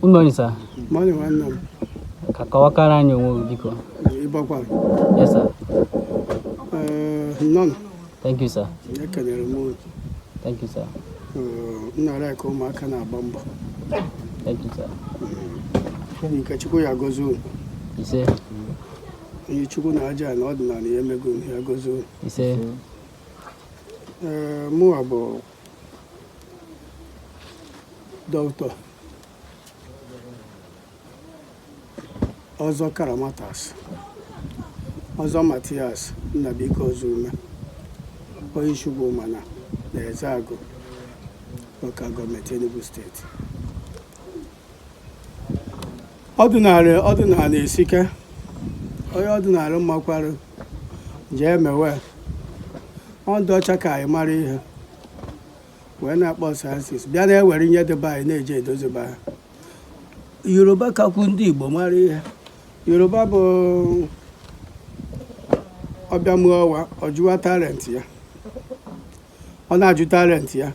Good morning, sir. Morning, one. Kakawakara and your biko. Yes, sir. None. Thank you, sir. I can remove. Thank you, sir. Not like my can bomb. Thank you, sir. You catch a gozo. You say? You chukuna aja and ordinary emegun here gozo. You say? More about Doctor. Ozo Karamatas. Ozo Matias, Nabiko Zuma. Oishugo Mana. There's Agwu. Local government, Enugu State. Ordinary seeker. Ordinary Makwaru. Jemewe. On Dochaka, marry her. When I bought sciences, Biana wearing yet the buy, Naja does a buy. Yoruba Kakundi, Bomari. Yoruba bo Obiamuawa, Ojua talent ya. Onaju talent ya.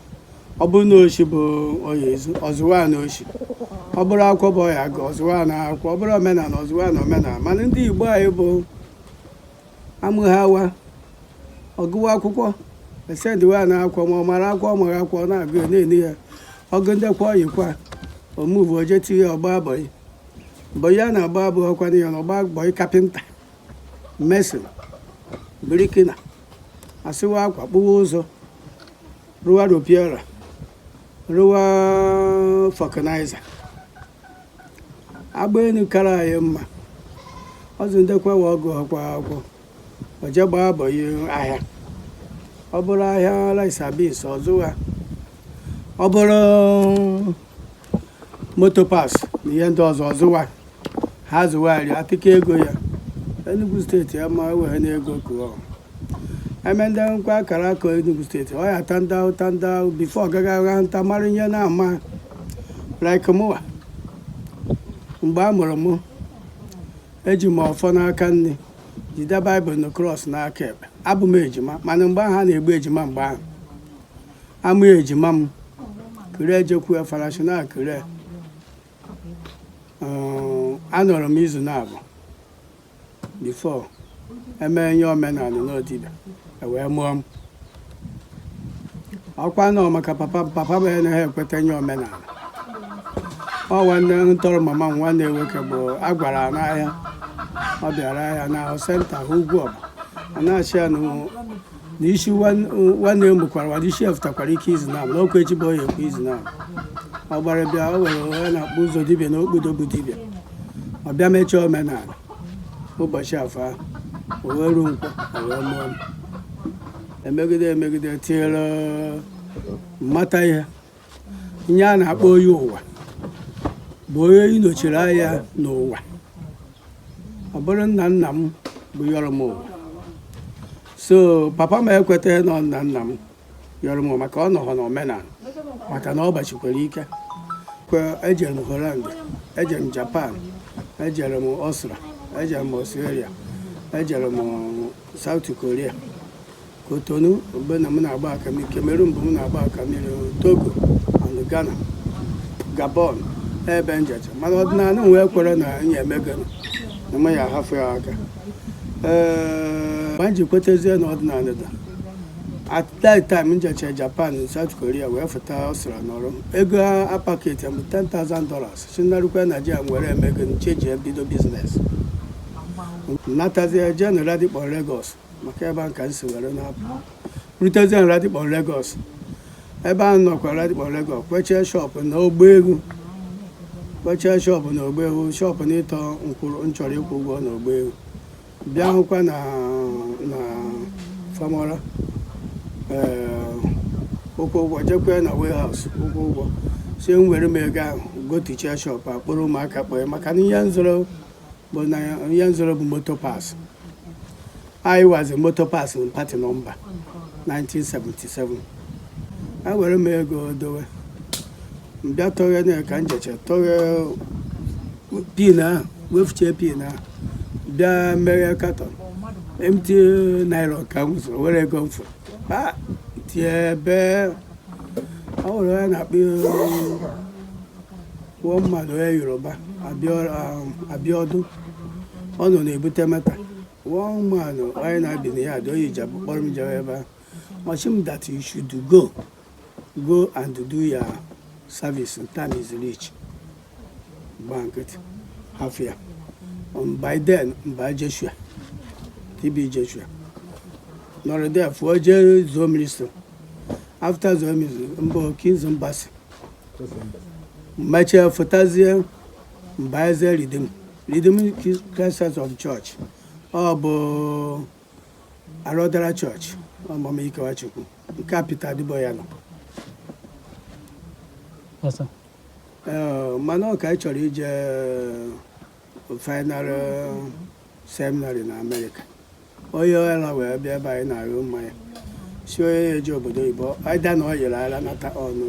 Obu no shibo oyezu, Ozuwa no shi. Obura akwụkwọ ya ga Ozuwa na akwụkwọ, obura omena na Ozuwa na omena. Mana ndị Igbo anyị bụ amụhawa. Ọgụwa akwụkwọ. Esendiwa na akwụkwọ ma ọ mara akwụkwọ ma akwụkwọ na-agụ na-eni ya. Ọgụ ndekwa oyikwa. Omuvu ojeti ya ọgba abọghị. Boya na babu ọkwani ya n'ọgba boy carpenter. Mason. Brikina. Asịwa akwa kpụwa ụzọ. Ruwa ropiera. Ruwa vulcanizer. Agba enu kara anyị mma. Ọzọ ndekwa ọgụ ọkwa akwụkwọ. Oje gbaa abọghị ahịa. Ọ bụrụ ahịa rice beans ọzụwa. Ọ bụrụ moto pass na ihe ndị ọzọ ọzụwa. Ha zụwarị atịka ego ya. Enugu steeti ama wee n'ego kụọ. Emende nkwa akara aka Enugu steeti. Ọ ya tanda before gaga agha nta mara ihe na-ama. Like mụwa. Mgbe a mụrụ mụ. Eji m ọfọ n'aka nne. Jide Bible na cross n'aka ekpe. Abụ m ejima. Mana mgbe ahụ a na-egbu ejima mgbe ahụ. Amụ ejima m. Kere ejekwu farashina kere. Anọrọ m izu na-abụ before eme nye omenala n'odibia wee mụọ m ọkwa nọ maka papa bụ anaghị ekweta nye omenala ọ nwanne ntọrọ mama m nwanne nwoke bụ agwara n'ahịa ọ bịara ahịa na senta ugwu ọba ọ na-achị ya na isi nwanne m bụkwara wadị chef takwara ike izu na abụ n'okwu echi bụ onye ekwu izu na abụ ọ gbara bịa o were onye na-akpụ ụzọ dibịa na okpudo bụ dibịa ọ bịa mechaa omenala ụbọchị afọ o wee ruo nkwọ o wee mụọ m emegide tinyere mmata ihe a na-akpọ onye ụwa bụ onye inochiri anya n'ụwa ọ bụrụ nna m bụ yọrọ m ụwa so papa m ekwetaghị na nna m yọrọ m maka ọ nọghọ n'omenala maka na ọ gbachikwara ike ejere m Holland, ejere m Japan, ejere m Austria, ejere m Australia, ejere m South Korea, Cotonou mgbe na m na-agba akamiri, Cameroon bụ m na-agba akamiri, Togo and Ghana, Gabon ebe njeje mana ọdịnala wee kwere na nye emegana na m ya ahafụ ya aka mgbe m ji kwetezie na ọdịnala da at that time njeche Japan South Korea wee fụta Austria n'ọrụ ego apaketi m $10,000 si narukwe Nigeria nwere emego ncheji ebido biznes natazie je na Radikpọ Lagos maka ebe a ka nsi were na-apụ rutezie na Radikpọ Lagos ebe a nọkwa Radikpọ Lagos kwechie shọpụ na Ogbuegwu shọpụ na ịtọ nkwụrụ nchọrọ ịkwụ ụgwọ na Ogbuegwu bịa hụkwa na Famora ụkwụ ụgwọ jekwe na warehouse ụkwụ ụgwọ si m were m ego ahụ gotichia shọpụ akpụrụ ụmụaka kpọọ maka na ihe nzọrọ bụ moto pass. I was a moto pass in party number 1977. I were m ego dowe mbịa tọghe na ka njeche tọghe pin ahụ wefuchie pin ahụ bịa meghe katọn empty naira ka m zụrụ were ego mfu tie ebe ọ were ya na-akpị kwuo mmadụ onye Yoruba Abiodun ọ nọ na-ebute mata kwuo mmadụ onye na-abi na ya dị oyi ji kpọrọ m jewe ebe ahụ ọchị m that you should go and do your service in time is rich gba nkịtị half ya by then mba Joshua TB Joshua nọrọ there fụọ jee zuo ministry after zuo ministry mbọ King's Embassy mechie fụtazie mba eze Redeem Christians of Church ọ bụ Arodara Church ọmụmụ Ikewa Chukwu nke Peter Adịboya nọ mana ọ ka anyị chọrọ ije final seminary na Amerịka onye ọla wee bịa ebe anyị na-arụ mmanya si onye ya eji obodo oyibo aịda na ọ yere ala nata ọnụ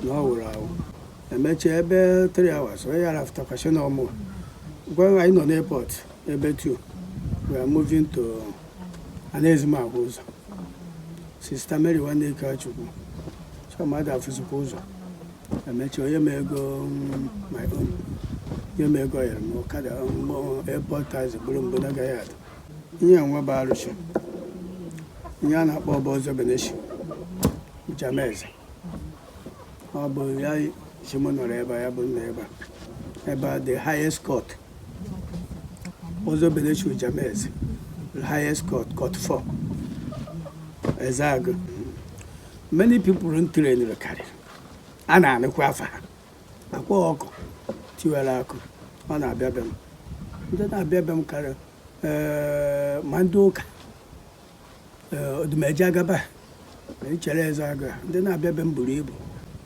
na ọ wụrụ awụ emechie ebe 3 hours onye yara fụtakwachi na ọmụ gwa anyị nọ n'airport ebe 2 we are moving to Anaezimagwa ụzọ Sister Mary nwanne Ikewa Chukwu mmadụ afụzikwa ụzọ emechi onye ma ego my own ihe ma ego yere m ọkada airport taxi bụrụ mbụ na agaghị adị ihe nwa bụ arụchi ihe a na-akpọ ọba ọzọ beneshi Jameze ọ bụ ya chi m nọrọ ebe ya bụ nna ebe a the highest court ọzọ beneshi Jameze highest court 4 Ezeagụ many people train karịrị a na-anụkwa afa ha akwa ọkụ tiwara akụ ọ na-abịa be m ndị na-abịa be m karịa ma ndị ụka odumeji agaba ichere Ezeagụ ndị na-abịa be m buru ibu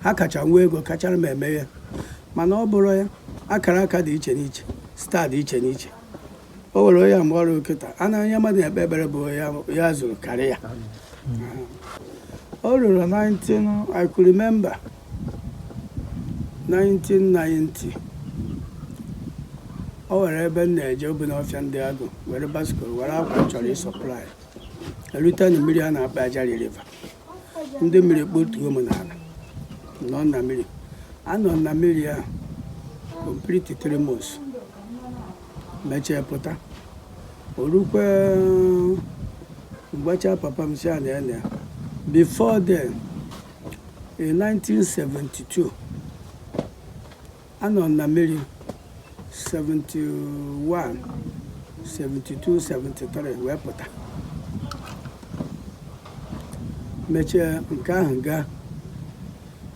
ha kacha nwa ego kachara m eme ya mana ọ bụrụ ya akara aka dị iche n'iche staa dị iche n'iche o were onye mgbe ọrụ nkịta a na onye mmadụ na-ekpe ekpere bụ ya zụrụ karịa o ruru 19 I could remember 1990 o were ebe m na-eje obi n'ọfịa ndị agụ were baskol were akwa chọrọ ịsọplai erute na mmiri a na-akpa Ajari River ndị mmiri kpotuo m n'ala nọ na mmiri anọ na mmiri ahụ complete 3 months mechie pụta orukwe mgbacha papa m si ana ya before then in 1972 anọ na mmiri 71 72 73 wee pụta mechie nke ahụ gaa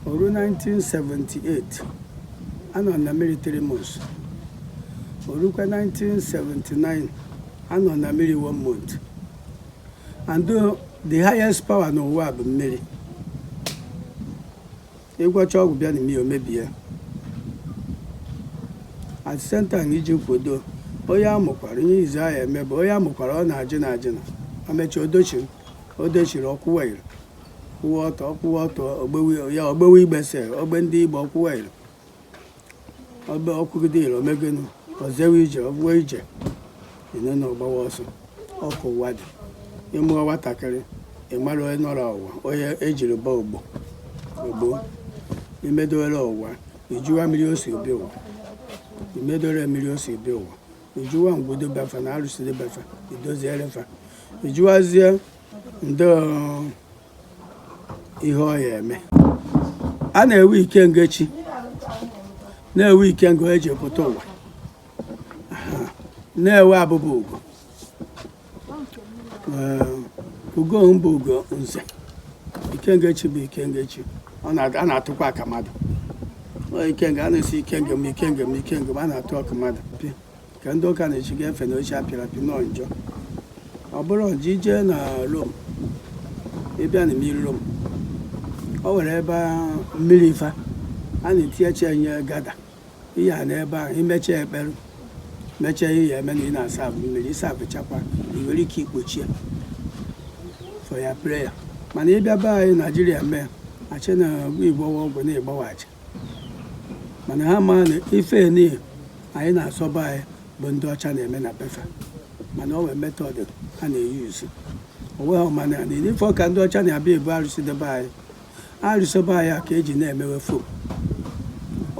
oru 1978 anọ na mmiri 3 months orukwa 1979 anọ na mmiri 1 month and the highest power n'ụwa bụ mmiri ịgwacha ọgwụ bịa na mmiri omebie at center iji kwodo onye amụkwara ihe izu ahụ eme bụ onye amụkwara ọ na-ajị na amechi odochiri ọkwụwa ọtọ ogbewe igbese ogbe ndị Igbo ọkwụwa ire ogbe ọkwụgide ire omegonu ozewe ije ọgwụwe ije ine na ọgbawa ọsọ ọkụ ụwa dị ịmụọ nwatakịrị ịmara onye nọrọ ụwa onye ejiri ba ogbo imedowere ụwa ijuwa mmiri osi obi ụwa imedore mmiri osi obi ụwa ijuwa ngwudo befa na arụsịrị befa idoziere fa ijuwazie ndị ihe ọ ya eme a na-ewe Ikenga chi na-ewe Ikenga eji pụta ụwa na-ewe abụba ugo bụ ugo nze Ikenga chi bụ Ikenga chi a na-atụkwa aka mmadụ Ikenga a na-esi Ikenga m a na-atụ aka mmadụ ka ndị ụka na-echiga efe na oche apịrị apị nọ njọ ọ bụrụ nje ije na Rome ịbịa na mmiri Rome o were ebe mmiri ife a na-etinyecha enye gada ihe a na ebe ahụ imecha ekpere mechaa ihe ya eme na ị na-asa abụ mmiri ịsa abụchakwa i nwere ike ikpochi ya for ya prayer mana ịbịa be anyị Naijiria mee achị na Igbo ọgwụ na-egbawachị mana ha ma na ife niile anyị na-asọba anyị bụ ndị ọcha na-eme na befa mana o nwere metọd a na-eyuzi onwe ha mana na ife ọka ndị ọcha na-abịa ebu arụsị debe anyị arụsị be anyị ka eji na-emewe fom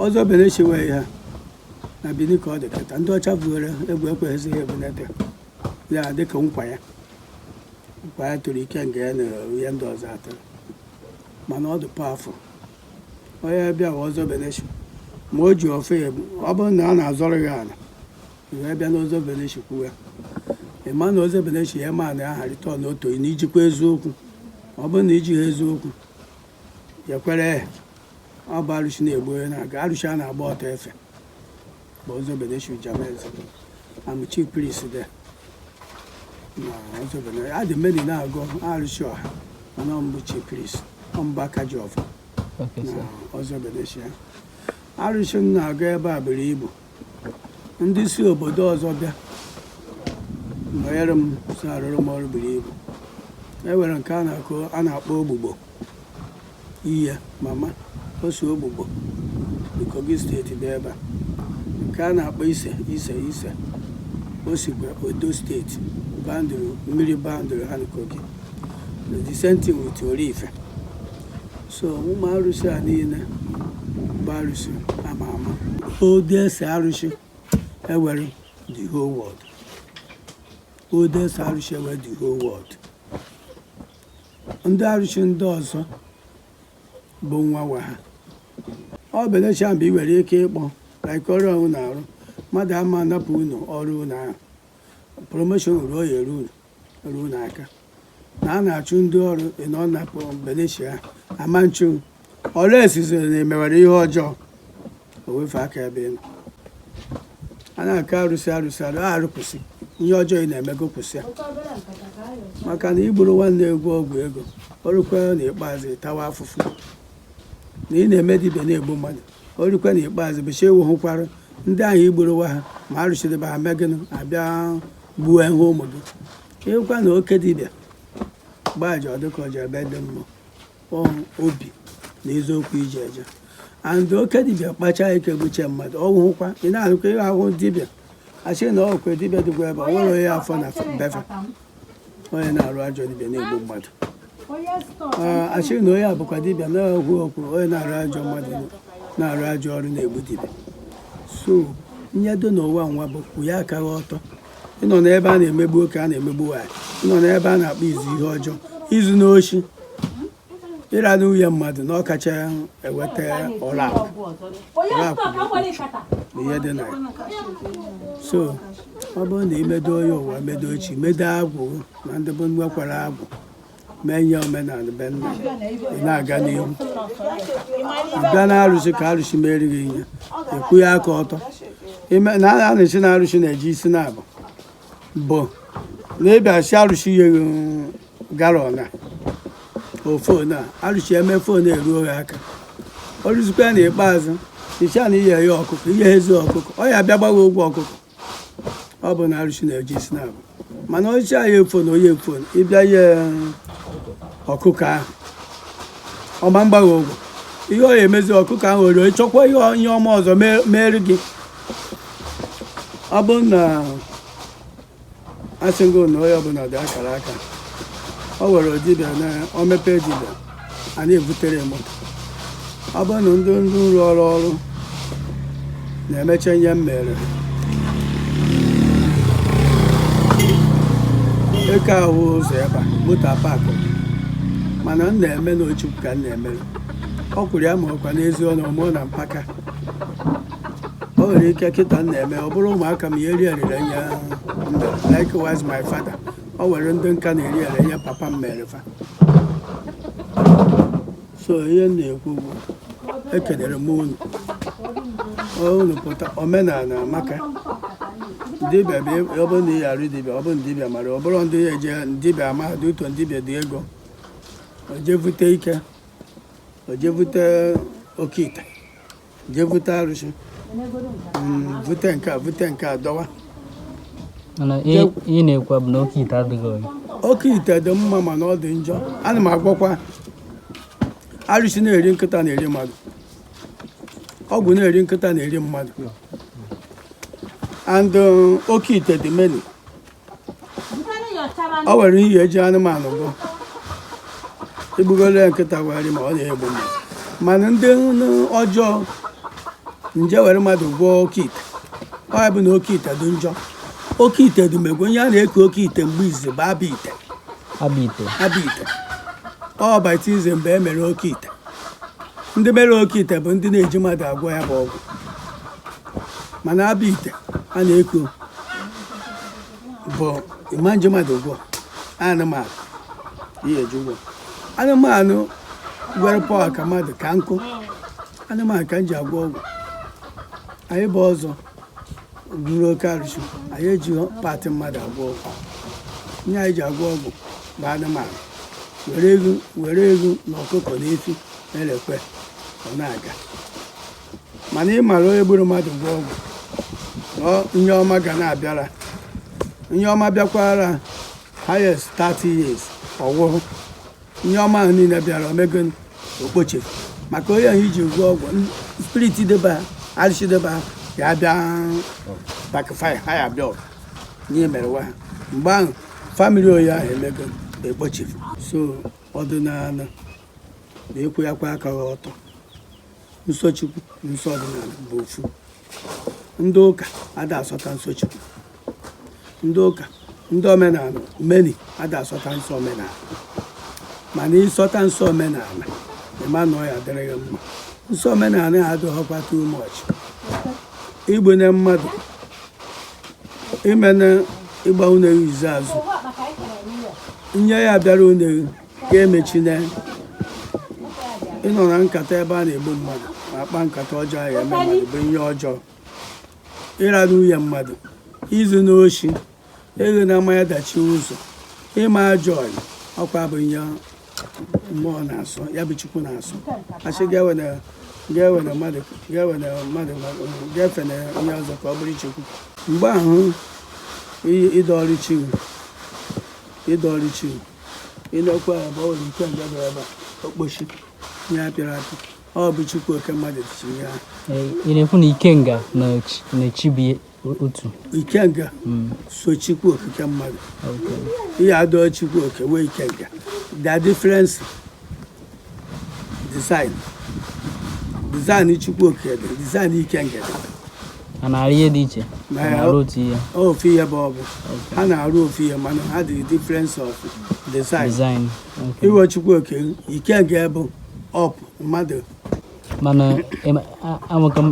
ọzọ Beneshi wee ha na Bini ka ọ dị kịta ndị ọcha buere egwu ekweghịzi ya ebunete ya dịka nkwa ya toro Ikenga ya na ihe ndị ọzọ atọrọ mana ọ dị powerful onye bịa ọzọ Beneshi ma o ji ofe ya ọ bụrụ na a na-azọrọ ya ala wee bịa n'ọzọ Beneshi kwuwe ịma na ọzọ Beneshi ya ma na agharịta ọ n'oto na ijikwa eziokwu ọ bụrụ na iji ha eziokwu ya kwere ọ bụ arụsị na-egbu onye na-aga arụsị a na-agba ọtọ efe bụ ọzọ Beneshi Ujameze amụchi pris de na ọzọ Beneshi adị mmeri na-agụ arụsị ọha mana ọmbụchi pris ọmbụ aka ji ọfọ na ọzọ Beneshi ya arụsị m na-aga ebe a buru ibu ndị si obodo ọzọ bịa nọnyere m so arụrụ m ọrụ buru ibu enwere nke a na-akpọ ogbugbo ihe mama ose ogbugbo Kogi steeti dị ebe a nke a na-akpọ ise osikwe Odo steeti bandụrụ mmiri bandụrụ ha na Kogi the same thing with Orife so ụmụ arụsị a niile bụ arụsị ama ama odese arụsị ewere the whole world odese arụsị ewere the whole world ndị arụsị ndị ọzọ bụ nwa wa ha ọ Beneshi mgbe ị nwere ike ịkpọ like ọrụ ọhụụ na-arụ mmadụ ama anapụ unu ọrụ unu ahụ promotion ruo ya ruo n'aka na a na-achụ ndị ọrụ ịnọ napụ Beneshi ha ama nchu ọrụ esizere na emewere ihe ọjọọ o wefe aka ebe ị nọ a na-aka arụsị arụpụsị ihe ọjọọ ị na-emego kwụsị ya maka na igburu nwanne egwu ọgwụ ego ọrụkwe n'ikpeazụ ịtawa afụfụ na ị na-eme dibịa na-egbu mmadụ orukwe n'ikpeazụ bụchi ewu hụkwara ndị ahụ igburowa ha ma arụchidebe ha megịnụ abịa gbuo ihe ụmụ gị ịhụkwa na oke dibịa gbaji ọdịkọji ebe dị mmụọ obi na eziokwu iji eje and oke dibịa kpacha ike gbuche mmadụ ọ hụkwa ị na-ahụkwa ihe ahụ dibịa achị na ọkwe dibịa dịkwa ebe ọ nwere onye afọ na befa onye na-arụ ajọ dibịa na-egbu mmadụ achị na onye abụkwa dibịa na-ekwu okwu onye na-arụ ajọ mmadụ na-arụ ajọ ọrụ na-egbu dibịa so nyedo n'ụwa nwa bụ kwụ ya akaghị ọtọ ịnọ n'ebe a na-emegbu oke a na-emegbu nwaanyị ịnọ n'ebe a na-akpọ izu ihe ọjọọ izu n'ochi ịra n'uhie mmadụ na ọkacha eweta ọlakụ na ihe dị na ya so ọ bụrụ na imedo onye ụwa medo ochi medo agwụ na ndị bụ nwekwara agwụ mee ihe omenala be nna ị na-aga n'ihu bịa na arụsị ka arụsị merighị ihe ekwu ya aka ọtọ na a na-esi na arụsị na-eji isi na-abụ bụ na ịbịasị arụsị ihe galọn a ofon a arụsị eme fon eruo ha aka ọrụzikwa na ikpeazụ ịcha na ihe ya ọkụkọ ihe ezi ọkụkọ ọ ya bịa gbaghị ụgwọ ọkụkọ ọ bụ na arụsị na-eji isi na-abụ mana ọchịchị ya efon onye efon ịbịa ihe ọkụkọ ahụ ọma mgbaghị ụgwọ ihe ọ ya emezi ọkụkọ ahụ ore chọkwa ihe ọma ọzọ mere gị ọ bụ na asị ngụ na onye ọbụla dị akara aka ọ were dibịa na o mepee dibịa a na-ebutere moto ọ bụ na ndị rụrụ ọrụ na-emecha ihe m mere eke ahụ ụzọ ebe a moto apakụ mana m na-eme na Ochukwu ka m na-emere ọ kwuru ya ma ọkwa n'ezi ọnụ mụọ na mpaka o nwere ike kịta m na-eme ọ bụrụ ụmụaka m ihe erire nye likewise my father o nwere ndị nka na-eri ere nye papa m mere fa so ihe m na-ekwu bụ ekelere m unu pụta omenala amaka dibịa ọ bụrụ na ị arụ dibịa ọ bụrụ na dibịa mara ọ bụrụ ndị eje dibịa amahadụ ụtọ dibịa dị ego ojevute ike ojevute oke ite jevute arụsị vute nke a dọwa ihe na-ekwu bụ na oke ite adịghị oyi oke ite dị mma mana ọ dị njọ ana m agwakwa arụsị na-eri nkịta na-eri mmadụ ọgwụ na-eri nkịta na-eri mmadụ and oke ite dị many ọ nwere ihe eji anụmanụ bụ igbugoro ya nkịta wari ma ọ na-egbu mmadụ mana ndị ọjọọ nje were mmadụ gwọọ oke ite ọ ya bụ na oke ite dị njọ oke ite dị megwe onye a na-eke oke ite mgbe izizi bụ abịa ite ọ baptizim mgbe e mere oke ite ndị mere oke ite bụ ndị na-eji mmadụ agwọ ya bụ ọgwụ mana abịa ite a na-eko bụ ịma nje mmadụ gwọ anụmanụ ihe eji ụgwọ anụmanụ gwere pọl ka mmadụ ka nkụ anụmanụ ka m ji agwọ ọgwụ anyị bụ ọzọ gburu oke arụsị anyị eji paatị mmadụ agwọ ọgwụ ihe anyị ji agwọ ọgwụ bụ anụmanụ were ego na ọkụkọ na efi na-elekwe ọ na-aga mana ị mara onye gburu mmadụ gwọ ọgwụ ihe ọma ga na-abịara ihe ọma bịakwara highest 30 years ọwụhụ ihe ọma ahụ niile bịara omego okpochefu maka onye ahụ iji gwọ ọgwụ spirit deba arụsị deba ya abịa bakfaya ha ya abịa ọgụ ihe mere nwa ha mgbe ahụ famili onye ahụ emego ekpochefu so ọdịnala na-ekwu ya kwa aka ọtọ nsọ Chukwu nsọ ọdịnala bụ ofu ndị ụka ada asọta nsọ Chukwu ndị ụka ndị omenala meni ada asọta nsọ omenala mana ịsọta nsọ omenala ịma na ọ ya adịrịghị mma nsọ omenala ya adịghịkwa too much igbene mmadụ imene ịgba unere izu azụ nye ya bịara unere ka emechine ịnọ na nkata ebe a na-egbu mmadụ akpa nkata ọjọọ ya eme mmadụ bụ ihe ọjọọ ịra nwunye mmadụ izu n'oshi ego na mmanya dachi ụzọ ịma ajọ ọyị ọkwa bụ ihe mmụọ na-asọ ya bụ Chukwu na-asọ achị ga-ewere mmadụ ga-efe na ihe ọzọ ka ọ bụrụ Chukwu mgbe ahụ ịdọọrụ chi ịnọkwa ebe ọ nwere ike nga bịara ebe okpochi ihe apịara apị ọ bụ Chukwu oke mmadụ tichiri ya ị na-ekwu na Ikenga na-echibi otu Ikenga so Chukwu okike mmadụ ihe adọọ Chukwu oke wee Ikenga the difference design Chukwu oke dị design Ikenga dị a na-arụ ihe dị iche na-arụ otu ihe ofu ihe bụ ọ bụ ha na-arụ ofu ihe mana ha dị difference of design iwe Chukwu oke Ikenga bụ ọp mmadụ mana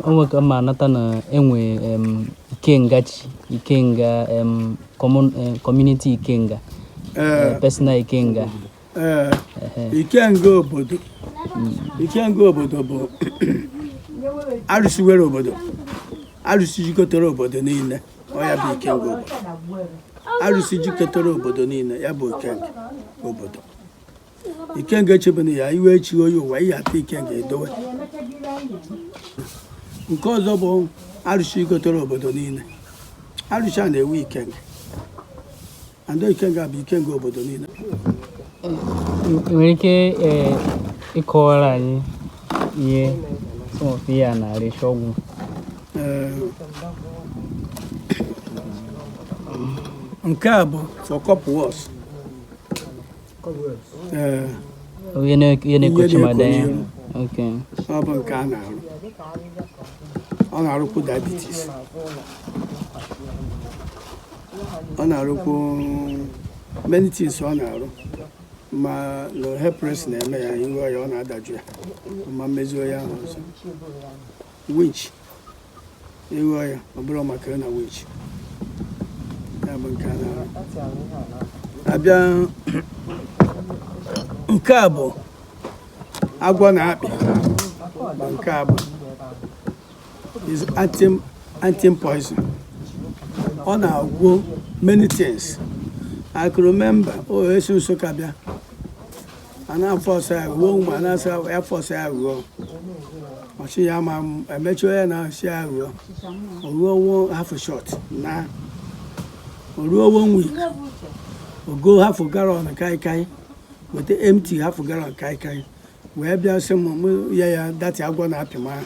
enweka ma anata na enwe Ikenga community Ikenga personal Ikenga Ikenga obodo bụ arụsị were obodo arụsị jikọtara obodo niile ọ ya bụ Ikenga obodo arụsị jikọtara obodo niile ya bụ Ikenga obodo Ikenga echebena ya iwe echi oyi ụwa ihe ata Ikenga edowe nke ọzọ bụ arụsị jikọtara obodo niile arụsị a na-ewe Ikenga andọ Ikenga bụ Ikenga obodo niile nwere ike ịkọwara anyị ihe sọmọfị ya na-arịcha ọgwụ nke a bụ for couple words ihe na-ekochi mmadụ ya ọ bụ nke a na-arụ ọ na-arụkwu diabetes ọ na-arụkwu many things ọ na-arụ ma na hepres na-eme ya iwe ya ọ na-adaju ya ma mmezuo ya ahụ ọzọ winch iwe ya ọ bụrụ maka na winch ya bụ nke a na-arụ abịa nke a bụ agwọ na-akpị nke a bụ is anti-poison ọ na-agwọ many things. I can remember esi Nsụka bịa a na-afọ ọsọ ya ruo ụmụ a na-asa ya afọ ọsọ ya ruo ọchị ya ma emechi onye na-asị ya ruo oruo half shot na oruo 1 week ogo half gallon kaikai weta empty half gallon kaikai wee bịa sị m ya dati agwọ na-apị m ahụ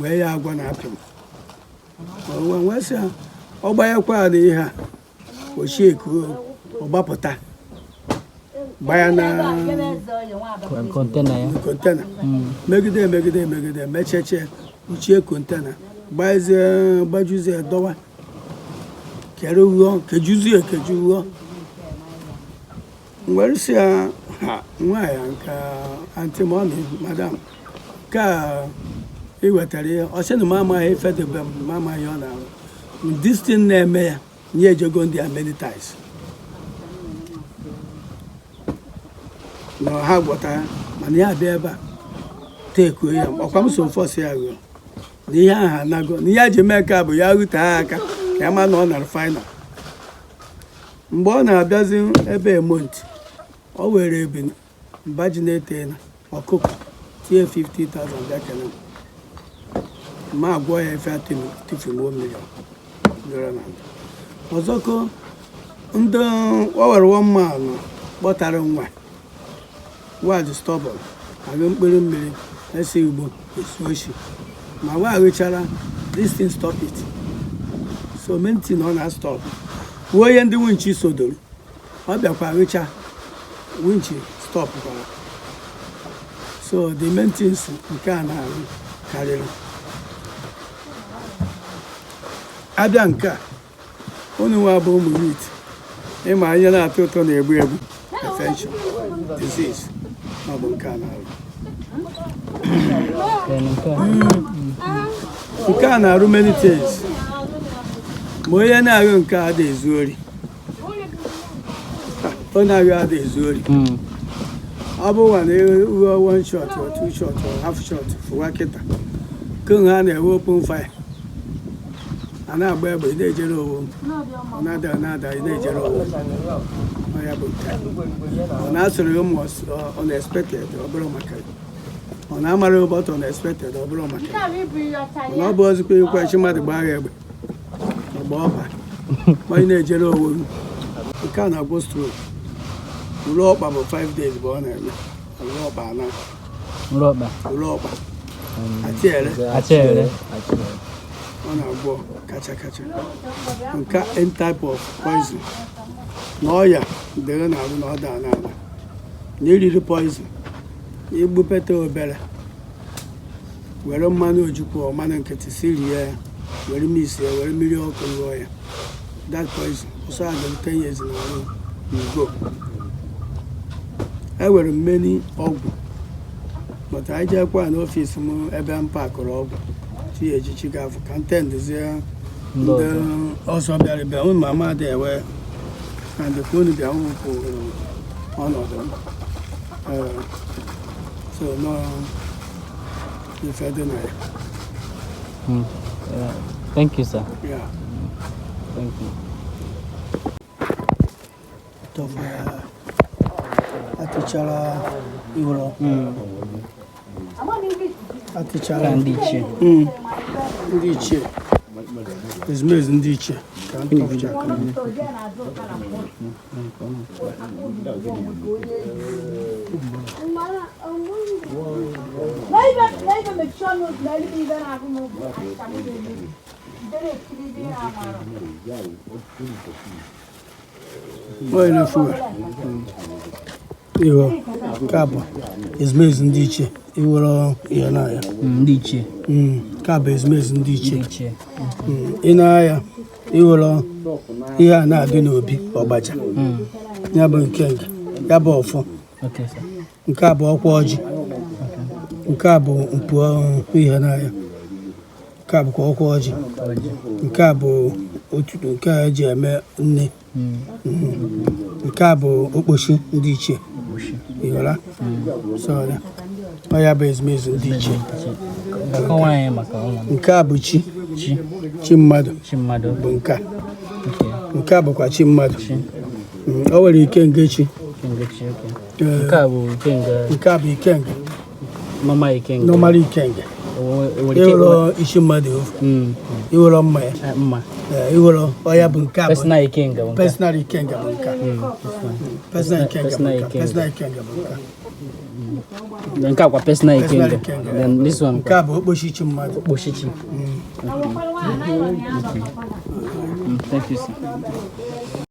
wee ya agwọ na-apị m wee sị ọ gbanyekwa na ihe a ochieko ọgbapụta gbaya na kontena megide mecheche ochie kontena gbajuzie dọwa kere ughọ kejuzie ekeju nwere si ya nwaanyị nke antimoni madam ka ị wetara ihe ọ sị na m amaghị ifedebe m amaghị ọ na-arụ distin na-eme ya nye ejego ndị a many times na ha gwọta ya mana ya bịa ebe a tekuo ya ọkwa m so fọs ya ghụọ na ihe ahụ anago na ihe a ji mee ka bụ ya rute ha aka ka ya ma na ọ nara final mgbe ọ na-abịazi ebe emonti ọ were ebi mba ji na-ete na ọkụkọ tie 50,000 bịa kele ma agwọ ya efe atifuo mmiri ọzọkọ ndị o were wọmmanụ kpọtara nwa waji stọbọl agụ mkpụrụ mmiri esi Igbo esu oshi ma wa rechara this thing stop it so menti na ọ na-stop wuo ihe ndị winchi sodoro ọ bịakwa recha winchi stop kwara so the maintenance nke a na-arụ karịrị abịa nke a unu nwa bụ ụmụ wit ịma ihe na-atọ ụtọ na-egbu egbu infection disease ọ bụ nke a na-arụ nke a na-arụ many things ma onye na-arụ nke a da-ezu ori onye na-arụ ada ezu ori ọ bụwa na eruo 1 shot or 2 shot or half shot fụwa kịta kụnụ ha na-ewe open fire a na-agba egbe ị na-ejere owo ọ na-ada ị na-ejere owo ọ ya bụ nke ọ na-asụrụ ụmụ unexpected ọ bụrụ maka ọ na-amara ụbọtụ unexpected ọ bụrụ maka na ọ bụ ozikwa ikwe chi mmadụ gbaa egbe ọgba ọba onye na-ejere owo nke a na-agwụ stroke uru ọkpa bụ 5 days bụ ọ na-eme uru ọkpa ana uru ọkpa atiere ọ na-agwọ kacha nke any type of poison na ọya dere na-arụ na ọda n'ala na iriri poison igbupeta obere were mmanụ ojukwu mmanụ nkịtị sirie ya were misi ya were mmiri ọkụ rụọ ya that poison ọsọ aga 10 years na ọrụ n'Igbo enwere mmeni ọgwụ mata anyị jekwa n'ọfịs m ebe m pakụrụ ọgwụ chi ejichi gafụ ka ntendezie ndị ọzọ bịara ụnụ mama dị ewe na ndekwa unu bịa ụmụ kwụrụ ọnọdụ m so nọ ife dị na ya. Thank you, sir. Yeah. Thank you. Atichara iwụrụ atichara Ndị ichie. ndị ichie ezumezu ndị ichie ka ntọpụcha aka onye na-efuwe iwo kabụ ezumezu ndị ichie iwụrụ ihe n'ahịa Ndị ichie. kabụ ezumezu ndị ichie ị na-ahịa iwụrụ ihe a na-adị n'obi ọgbaja ya bụ Ikenga ya bụ ọfọ Okay, sir. nke a bụ ọkwa ọjị nke a bụ mpu ihe n'ahịa nke a bụkwa ọkwa ọjị nke a bụ otutu nke a eji eme nne nke a bụ okpochi ndị ichie ịghọla sọrọ ọ ya bụ ezumezu ndị ichie Kọwaa anyị maka ụmụ. nke a bụ chi mmadụ Chi mmadụ. bụ nke a Okay. nke a bụkwa chi mmadụ o nwere Ikenga chi Ikenga chi, okay. Nke a bụ Ikenga. nke a bụ Ikenga Mama Ikenga. normal Ikenga ịhụrụ isi mmadụ ịhụrụ mma ya Mma. ịhụrụ ọya bụ nke a bụ Personal Ikenga bụ nke a. personal Ikenga bụ nke a personal Ikenga bụ nke a personal Ikenga bụ nke a Nke a kwa personal personal Ikenga. Ikenga Then this one. nke a bụ okpochi chi mmadụ Okposhichi. Thank you, sir.